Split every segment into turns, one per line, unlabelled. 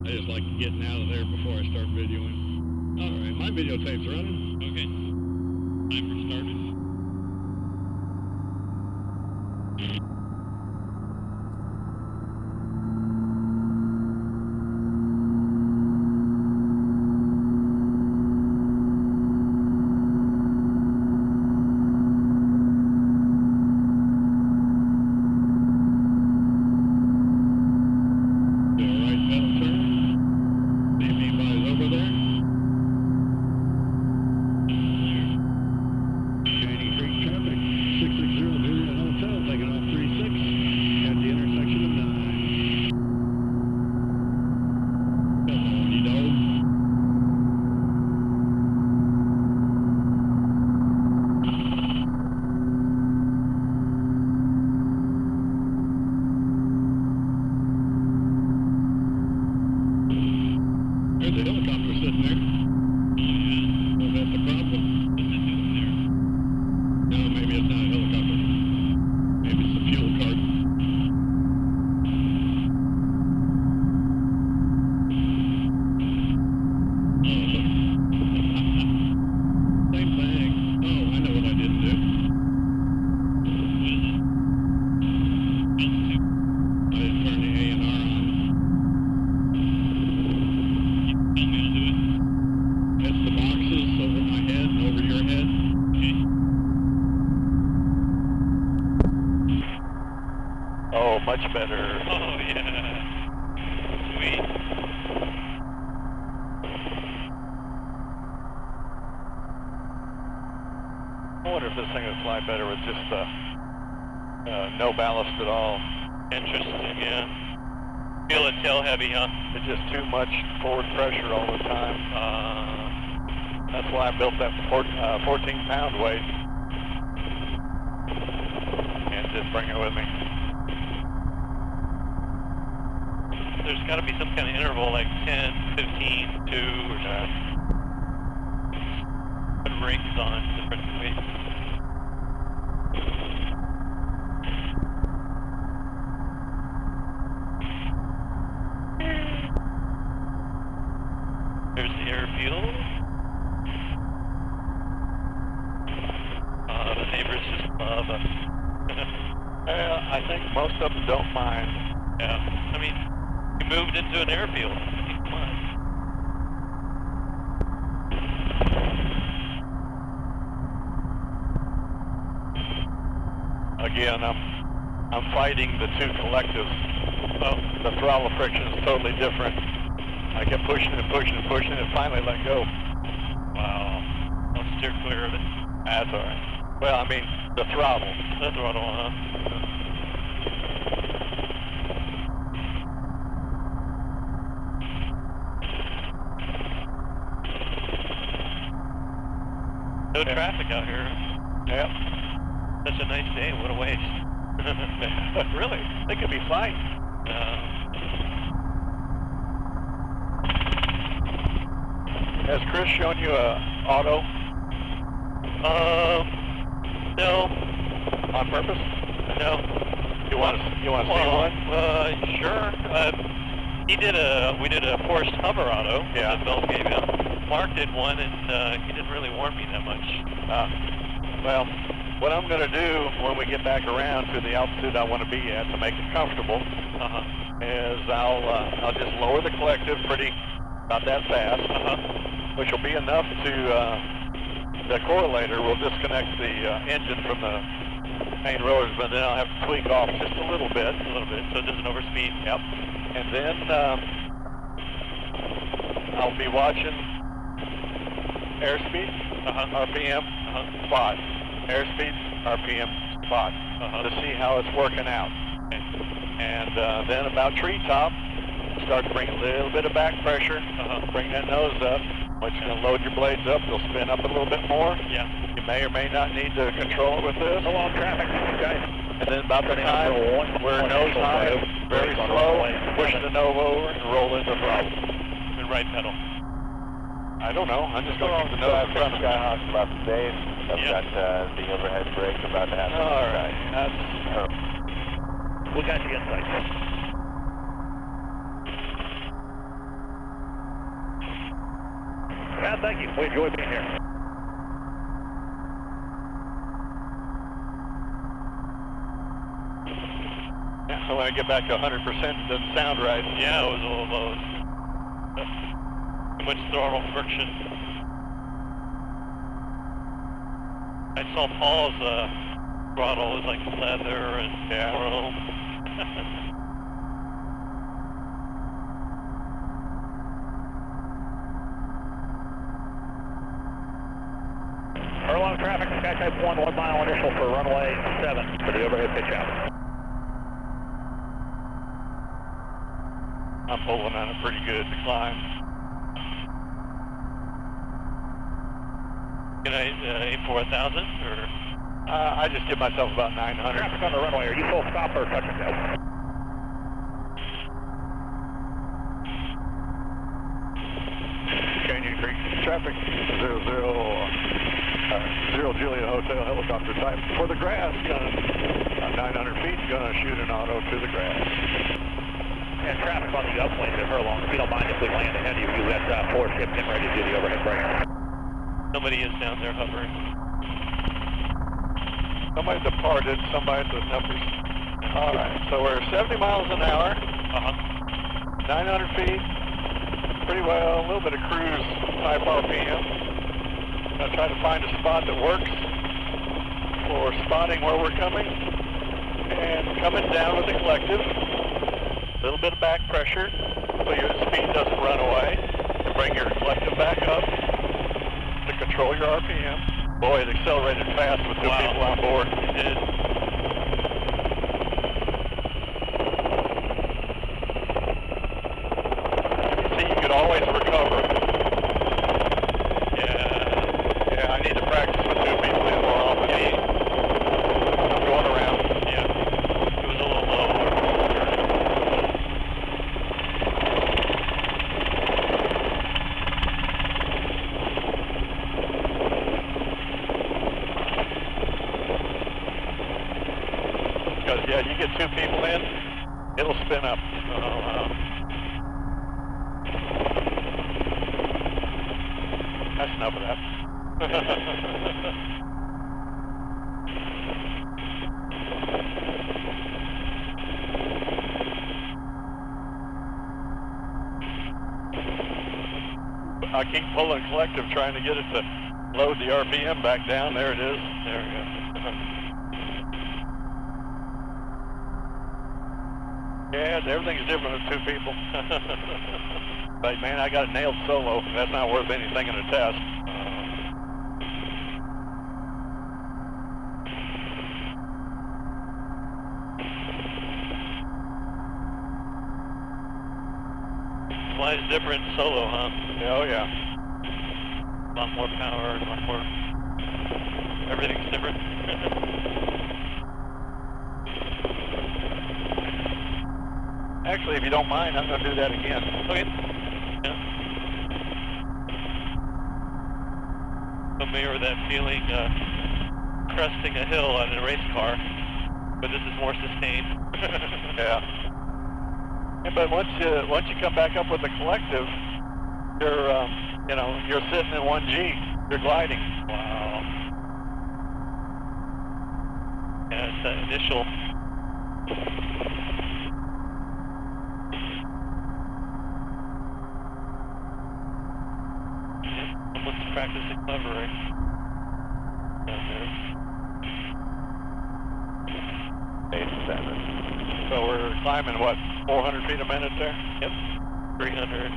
I just like getting out of there before I start videoing. All right, my videotape's running.
Okay. Timer started.
There's a helicopter sitting there. Yeah. Was that the problem?
What's it doing there?
No, maybe it's not a helicopter. Maybe it's a fuel cart. Same thing. Oh, I know what I didn't do.
What is it? Altitude.
I didn't turn the A&R on.
Tell me I'll do it.
Hits the boxes over my head and over your head.
Okay.
Oh, much better.
Oh, yeah. Sweet.
I wonder if this thing would fly better with just no ballast at all.
Interesting, yeah. Feel it tail heavy, huh?
It's just too much forward pressure all the time. That's why I built that 14-pound weight. And didn't bring it with me.
There's got to be some kind of interval, like 10, 15, 2, or something. Put rings on different weights. There's the airfield. The neighbors just love us.
I think most of them don't mind.
Yeah, I mean, you moved into an airfield. Come on.
Again, I'm fighting the two collectives. Oh, the throttle friction is totally different. I kept pushing and pushing and pushing and finally let go.
Wow. I'll steer clear of it.
That's all right. Well, I mean, the throttle.
The throttle, huh? No traffic out here.
Yep.
Such a nice day. What a waste.
Really? They could be fine. Has Chris shown you a auto?
No.
On purpose?
No.
You want to see one?
Sure. We did a forced hover auto.
Yeah.
That Bill gave him. Mark did one, and he didn't really warn me that much.
Well, what I'm going to do when we get back around to the altitude I want to be at to make it comfortable is I'll just lower the collective about that fast, which will be enough to the correlator will disconnect the engine from the main rotors, but then I'll have to tweak off just a little bit,
so it doesn't overspeed.
Yep. And then I'll be watching airspeed, RPM, spot. Airspeed, RPM, spot, to see how it's working out.
Okay.
And then about treetop, start to bring a little bit of back pressure, bring that nose up, which is going to load your blades up. They'll spin up a little bit more.
Yeah.
You may or may not need to control it with this.
Hello, traffic, guys.
And then about the time we're nose high, very slow, push the nose over and roll into throttle.
The right pedal.
I don't know. I'm just going to keep the nose in front of me.
Skyhawk about the base. I've got the overhead brake about to happen.
All right. That's
we got you inside.
man. Thank you. We enjoy being here. Yeah, so when I get back to 100%, it doesn't sound right.
Yeah, it was a little low. Too much throttle friction. I saw Paul's throttle was like leather and chrome.
Furlong traffic, Sky Type 1, 1 mile initial for runway 7 for the overhead pitch out. I'm pulling on a pretty good climb.
Can I aim for 1,000 or?
I just give myself about 900. Traffic on the runway, are you full stop or touch and go? Canyon Creek traffic, 0 Juliet Hotel helicopter type. For the grass, gonna 900 feet, gonna shoot an auto to the grass. And traffic on the upwind at Furlong. If you don't mind if we land ahead of you, you let 4 ship get ready to do the overhead brake.
Somebody is down there hovering.
Somebody departed, somebody at the numbers. All right, so we're 70 miles an hour, 900 feet, pretty well, a little bit of cruise type RPM. Gonna try to find a spot that works for spotting where we're coming and coming down with the collective. A little bit of back pressure so your speed doesn't run away. To bring your collective back up to control your RPM. Boy, it accelerated fast with 2 people on board.
It did.
See, you could always recover.
Yeah,
I need to practice with 2 people in more often. I'm going around.
Yeah, it was a little low.
Because, yeah, you get 2 people in, it'll spin up. That's enough of that. I keep pulling collective, trying to get it to load the RPM back down. There it is. There we go. Yeah, everything's different with 2 people. But man, I got it nailed solo. That's not worth anything in a test.
Flies different solo, huh?
Oh yeah.
A lot more power, a lot more. Everything's different.
Actually, if you don't mind, I'm going to do that again.
Okay. Yeah. Familiar with that feeling, cresting a hill on a race car, but this is more sustained.
Yeah. But once you come back up with the collective, you're you're sitting in 1G. You're gliding.
Wow. Yeah, it's that initial. Someone's practicing hovering down there.
87. So we're climbing what, 400 feet a minute there?
Yep. 300.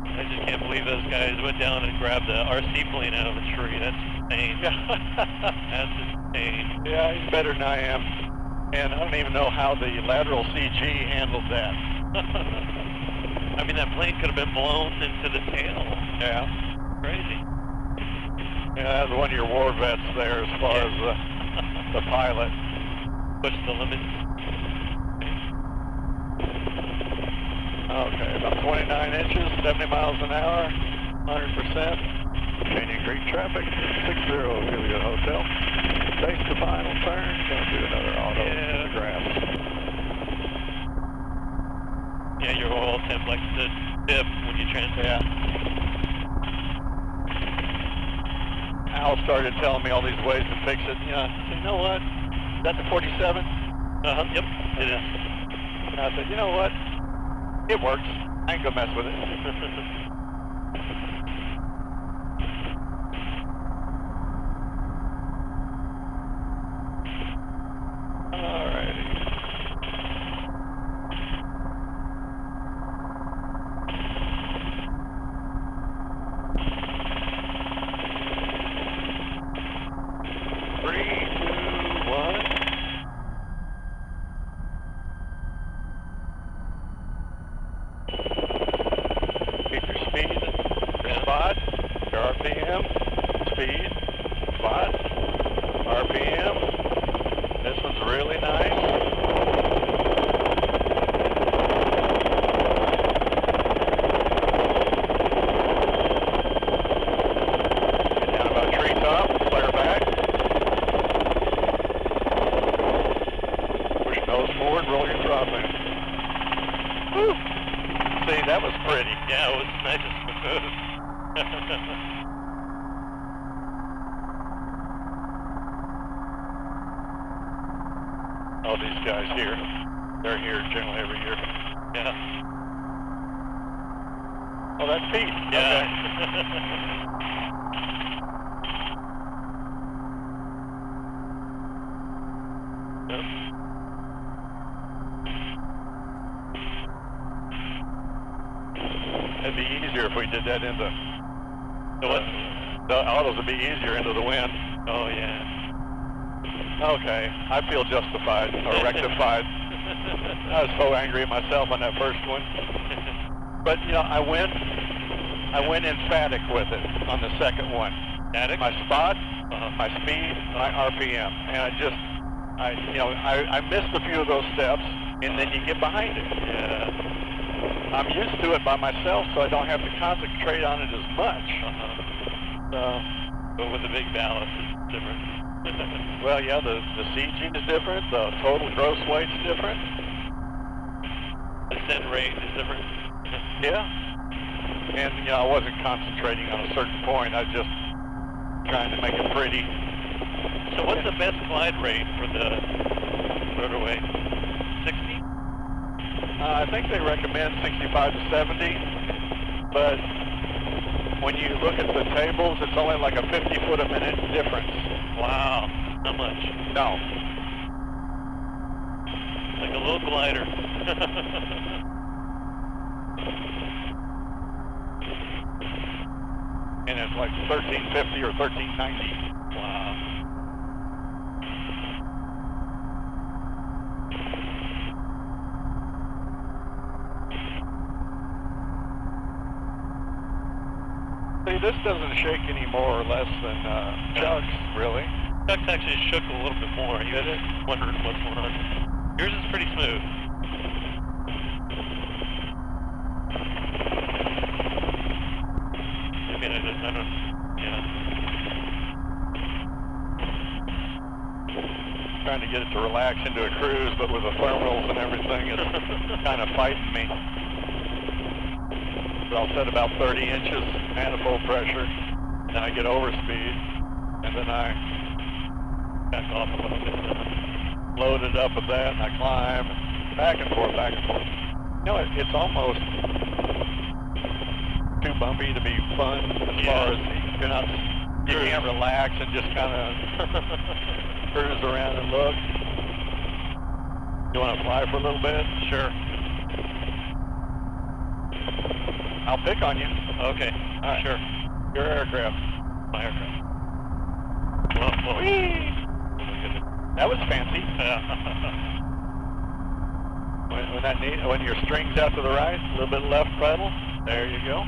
I just can't believe those guys went down and grabbed the RC plane out of a tree. That's insane. That's insane.
Yeah, he's better than I am. And I don't even know how the lateral CG handled that.
I mean, that plane could have been blown into the tail.
Yeah.
Crazy.
Yeah, that's one of your war vets there as far as the pilot.
Push the limits.
Okay, about 29 inches, 70 miles an hour, 100%. Changing Greek traffic, 60 Juliet Hotel. Base to final turn, gonna do another auto in the grass.
Yeah, your oil temp likes to dip when you transfer.
Yeah. Al started telling me all these ways to fix it. I said, you know what? Is that the 47?
Yep, it is.
And I said, you know what? It works. I ain't gonna mess with it. Alrighty. Three, two, one. Keep your speed, your spot, your RPM, speed, spot, RPM. This one's really nice. Get down about treetop, flare back. Push nose forward, roll your drop in. Woo! See, that was pretty.
Yeah, it was nice and smooth.
Oh, these guys here. They're here generally every year.
Yeah.
Oh, that's Pete.
Yeah.
It'd be easier if we did that into
The what?
the autos would be easier into the wind.
Oh, yeah.
Okay, I feel justified or rectified. I was so angry at myself on that first one. But I went emphatic with it on the second one.
Static?
My spot, my speed, my RPM, and I missed a few of those steps, and then you get behind it.
Yeah.
I'm used to it by myself, so I don't have to concentrate on it as much.
But with the big ballast, it's different.
Well, yeah, the CG is different, the total gross weight's different.
Descent rate is different.
Yeah. And, I wasn't concentrating on a certain point, I was just trying to make it pretty.
So what's the best glide rate for the Rotorway? 60?
I think they recommend 65 to 70, but when you look at the tables, it's only like a 50 foot a minute difference.
Wow, not much.
No.
Like a little glider.
And it's like 1350 or 1390.
Wow.
See, this doesn't shake any more or less than Chuck's, really.
Chuck's actually shook a little bit more. He was wondering what's going on. Yours is pretty smooth. I mean, I don't, yeah.
Trying to get it to relax into a cruise, but with the thermals and everything, it's kind of fighting me. So I'll set about 30 inches manifold pressure, then I get over speed, and then I
Back off a little bit.
load it up with that, and I climb, back and forth, back and forth. It's almost too bumpy to be fun as far as you can't relax and just kind of cruise around and look. You want to fly for a little bit?
Sure.
I'll pick on you.
Okay.
All right.
Sure.
Your aircraft.
My aircraft. Whoa.
Whee!
Oh my goodness.
That was fancy. When your string's out to the right, a little bit left pedal. There you go.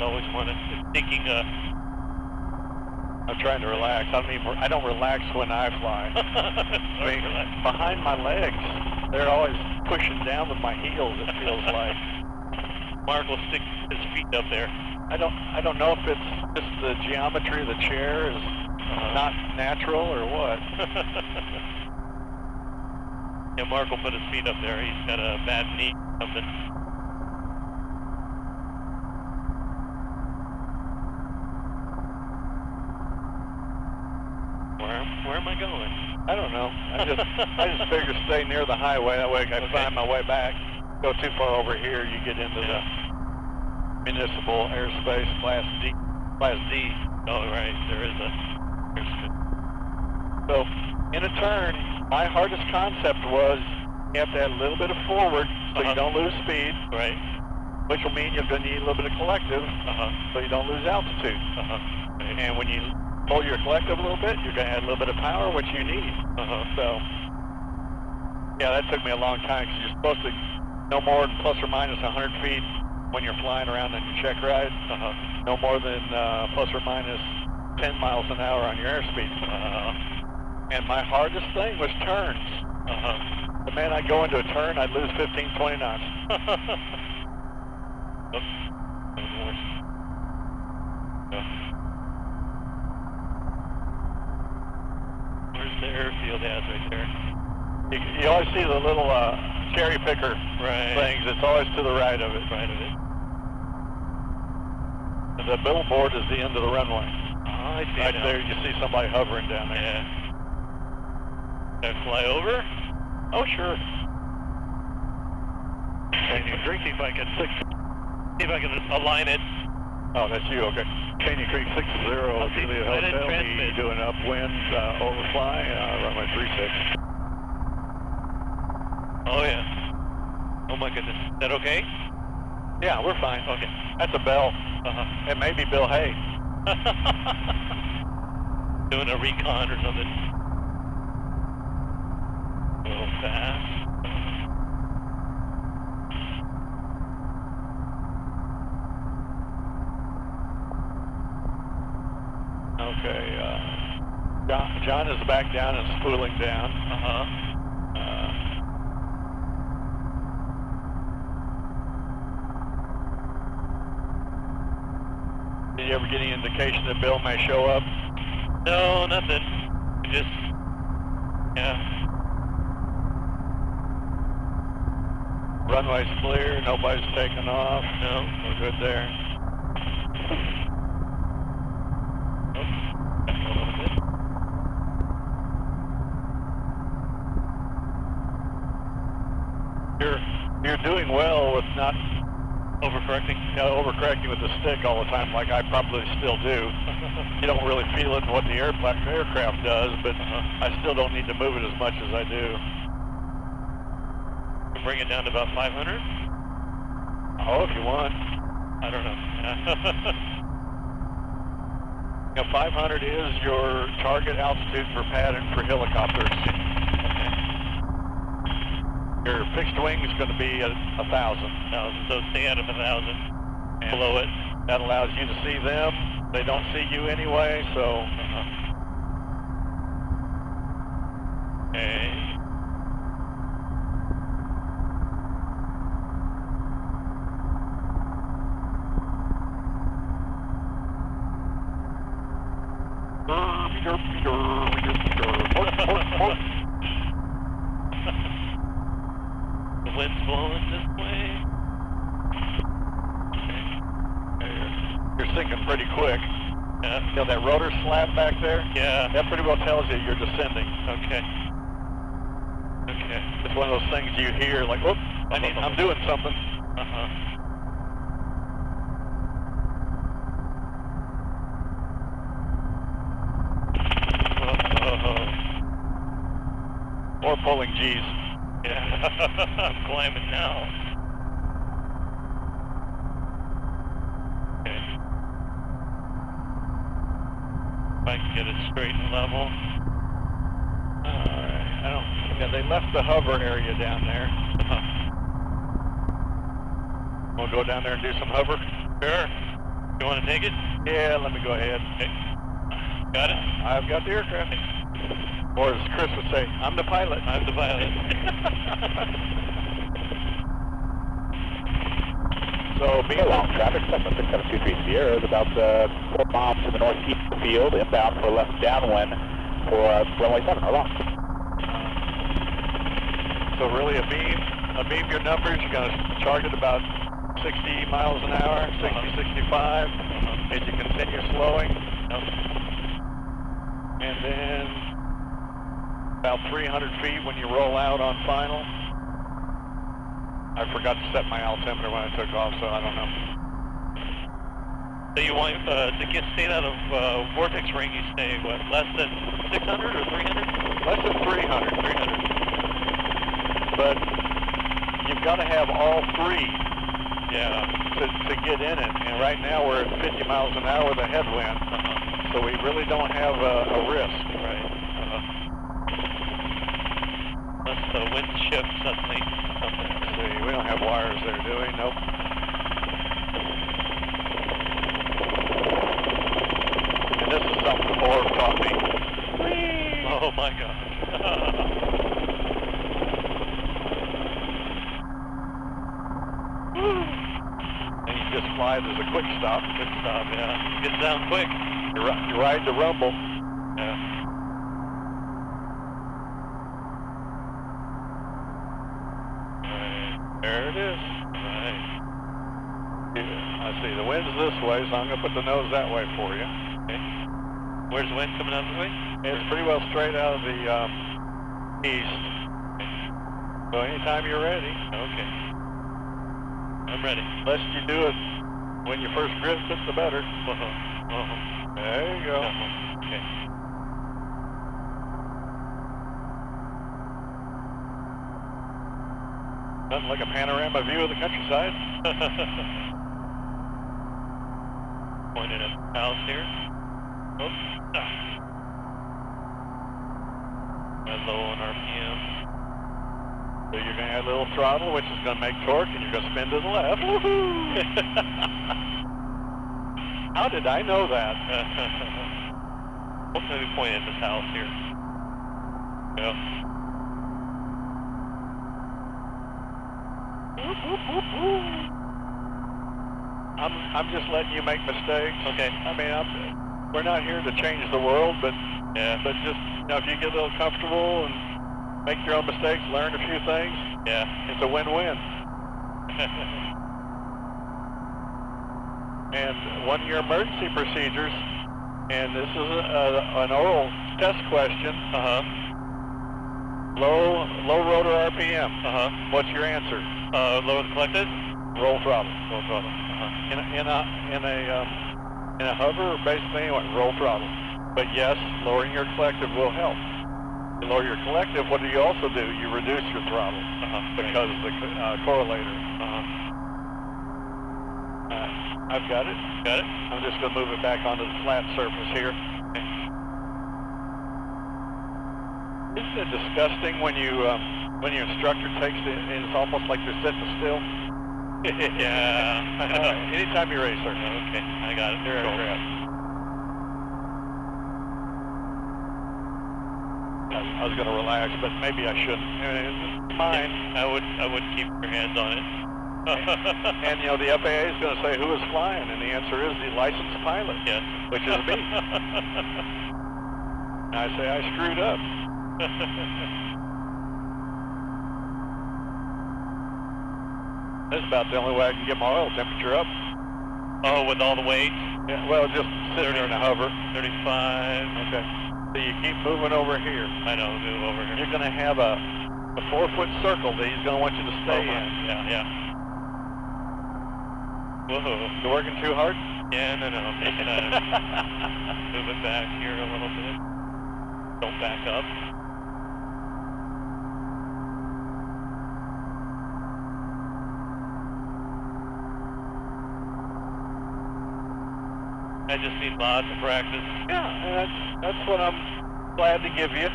always thinking,
I'm trying to relax. I don't relax when I fly. I mean, behind my legs, they're always pushing down with my heels, it feels like.
Mark will stick his feet up there.
I don't know if it's just the geometry of the chair is not natural or what.
Yeah, Mark will put his feet up there. He's got a bad knee or something. Where am I going?
I don't know. I just figure stay near the highway. That way I can find my way back. Go too far over here, you get into the municipal airspace, Class D.
Oh, right. There is a airspace.
So, in a turn, my hardest concept was you have to add a little bit of forward so you don't lose speed.
Right.
Which will mean you're going to need a little bit of collective so you don't lose altitude.
Right.
And when you pull your collective a little bit, you're going to add a little bit of power, which you need. So, yeah, that took me a long time because you're supposed to no more than plus or minus 100 feet when you're flying around on your check ride. No more than plus or minus 10 miles an hour on your airspeed. And my hardest thing was turns. The minute I go into a turn, I'd lose 15, 20 knots.
Where's the airfield at right there?
You always see the little cherry picker things. It's always to the right of it. And the billboard is the end of the runway.
Oh, I see.
Right there, you see somebody hovering down there.
Yeah. Can I fly over?
Oh, sure.
Canyon Creek, see if I can align it.
Oh, that's you, okay. Canyon Creek 60, Juliet Hotel, we doing upwind, overfly, runway 36.
Oh, yeah. Oh, my goodness. Is that okay?
Yeah, we're fine. Okay. That's a Bell. It may be Bill Hay.
Doing a recon or something. A little fast.
Okay, John is back down and spooling down. Did you ever get any indication that Bill may show up?
No, nothing. Just, yeah.
Runway's clear, nobody's taking off. No, we're good there. You're doing well with not overcorrecting with the stick all the time like I probably still do. You don't really feel it in what the aircraft does, but I still don't need to move it as much as I do.
Bring it down to about 500?
Oh, if you want.
I don't know.
500 is your target altitude per pattern for helicopters. Your fixed wing is going to be at 1,000.
So stay out of 1,000. Below it.
That allows you to see them. They don't see you anyway, so.
Okay. The wind's blowing this way.
You're sinking pretty quick. You know that rotor slap back there?
Yeah.
That pretty well tells you you're descending.
Okay.
It's one of those things you hear like, whoop, I'm doing something. Or pulling G's.
Yeah. I'm climbing now. Okay. If I can get it straight and level.
Alright. They left the hover area down there. We'll go down there and do some hover.
Sure. You want to take it?
Yeah, let me go ahead.
Okay. Got it?
I've got the aircraft. Or as Chris would say, I'm the pilot.
I'm the pilot.
So, being
Long traffic, 6723 Sierra is about 4 miles to the northeast of the field, inbound for left downwind for runway 7, or long.
So really a beam your numbers, you're going to charge it about 60 miles an hour, 60, 65, as you continue slowing. And then about 300 feet when you roll out on final. I forgot to set my altimeter when I took off, so I don't know.
So you want to get stayed out of vortex ring, you stay what, less than 600 or 300?
Less than 300. But you've got to have all three to get in it. And right now we're at 50 miles an hour with a headwind, so we really don't have a risk.
Right. Unless the wind shifts suddenly.
Let's see, we don't have wires there, do we? Nope. And this is something Orv taught me. Whee!
Oh my gosh.
And you just fly, there's a quick stop.
Quick stop, yeah. Gets down quick.
You ride the rumble.
Yeah.
There it is.
Right.
I see the wind's this way, so I'm going to put the nose that way for you.
Okay. Where's the wind coming out this way?
It's pretty well straight out of the east. So anytime you're ready.
Okay. I'm ready.
Less you do it when you first drift it, the better. There you go.
Okay.
Nothing like a panorama view of the countryside.
Pointing at the house here. Oops. Low on RPM.
So you're going to add a little throttle, which is going to make torque, and you're going to spin to the left. Woohoo! How did I know that?
We'll maybe point at this house here. Yeah.
I'm just letting you make mistakes.
Okay.
I mean, we're not here to change the world, but just, you know, if you get a little comfortable and make your own mistakes, learn a few things, it's a win-win. And one of your emergency procedures, and this is an oral test question. Low rotor RPM. What's your answer?
Lower the collected?
Roll throttle.
Roll throttle.
In a hover, or basically anyway, roll throttle. But yes, lowering your collective will help. You lower your collective, what do you also do? You reduce your throttle because of the correlator. I've got it.
Got it?
I'm just going to move it back onto the flat surface here.
Okay.
Isn't it disgusting when your instructor takes it and it's almost like they're sitting still?
Yeah.
Anytime you're ready, sir.
Okay, I got it.
Here, aircraft. I was going to relax, but maybe I shouldn't. It's fine.
I would keep your hands on it.
And you know, the FAA is going to say who is flying, and the answer is the licensed pilot.
Yes.
Which is me. And I say I screwed up. That's about the only way I can get my oil temperature up.
Oh, with all the weight?
Yeah, well, just sitting there in a hover.
35.
Okay. So you keep moving over here.
I know, move over here.
You're going to have a 4-foot circle that he's going to want you to stay in.
Yeah. Whoa.
You working too hard?
Yeah, no. I'm taking move it back here a little bit. Don't back up. I just need lots of practice.
Yeah, and that's what I'm glad to give you.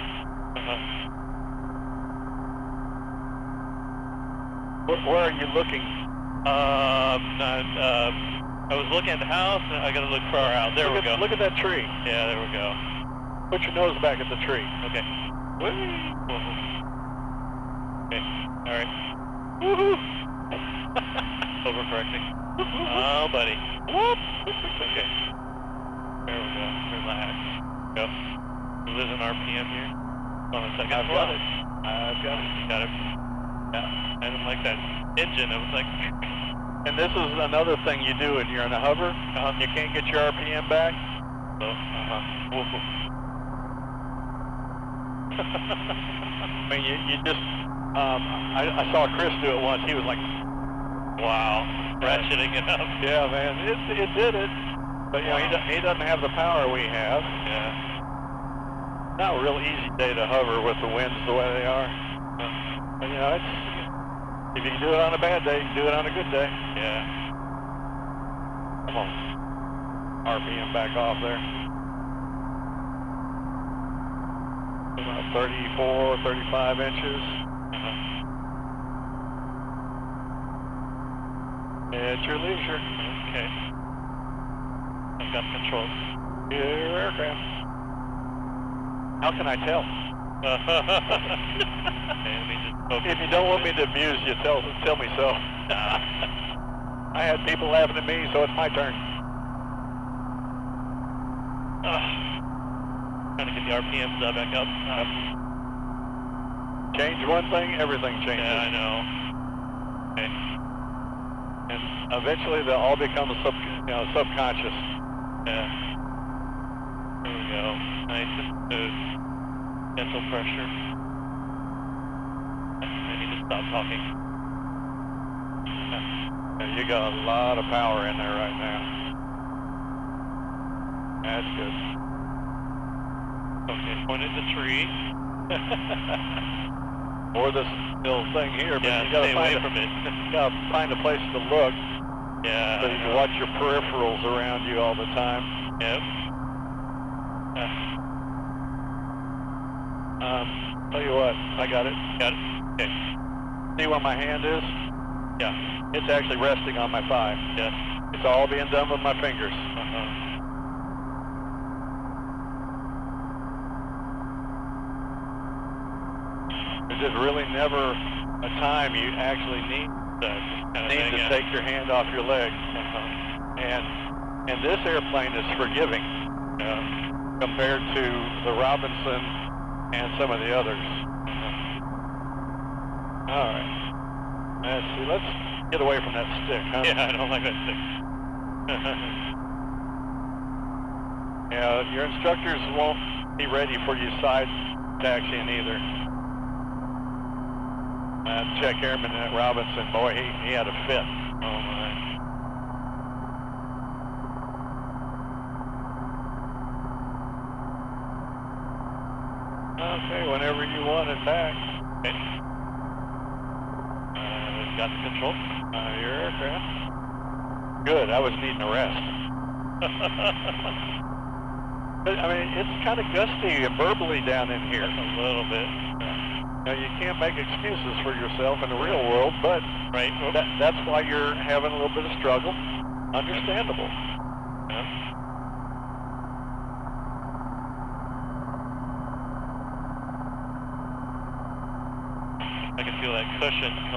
Where
are you looking?
I was looking at the house, and I gotta look far out. There we go.
Look at that tree.
Yeah, there we go.
Put your nose back at the tree.
Okay.
Whee!
Okay, alright. Woohoo! Overcorrecting. Oh, buddy.
Whoop!
Okay. There we go. Relax. Go. Losing RPM here. On the second
I've got it. I've got it.
Got it. Yeah. I didn't like that engine. It was like...
And this is another thing you do when you're in a hover. You can't get your RPM back.
So,
Whoop. I mean, you just... I saw Chris do it once. He was like,
wow. Ratcheting it up.
yeah, man, it did it. But, you know, he doesn't have the power we have.
Yeah.
Not a real easy day to hover with the winds the way they are. But, you know, if you can do it on a bad day, you can do it on a good day.
Yeah.
Come on. RPM back off there. About 34, 35 inches. At your leisure.
Okay. I've got control.
Your aircraft. How can I tell? If you don't want me to abuse you, tell me so. I had people laughing at me, so it's my turn.
Trying to get the RPMs back up.
Change one thing, everything changes.
Yeah, I know. Okay.
And eventually they'll all become subconscious.
Yeah. There we go. Nice and smooth. Gentle pressure. I need to stop talking.
You got a lot of power in there right now. That's good.
Okay, point at the tree.
Or this little thing here, but
yeah,
you gotta
stay away from it.
You gotta find a place to look.
Yeah.
So you can watch your peripherals around you all the time.
Yep.
Tell you what, I got it.
Got it? Okay.
See where my hand is?
Yeah.
It's actually resting on my thigh.
Yes.
It's all being done with my fingers. There's just really never a time you actually need to take your hand off your leg. And this airplane is forgiving compared to the Robinson and some of the others. All right. Let's see. Let's get away from that stick, huh?
Yeah, I don't like that stick.
Yeah, your instructors won't be ready for you side taxiing either. Check airman at Robinson, boy, he had a fit.
Oh my.
Okay, whenever you want it back.
Okay. Got the control.
Your aircraft. Good, I was needing a rest. But, I mean, it's kind of gusty and burbly down in here.
A little bit.
Now, you can't make excuses for yourself in the real world, but
right.
that's why you're having a little bit of struggle. Understandable.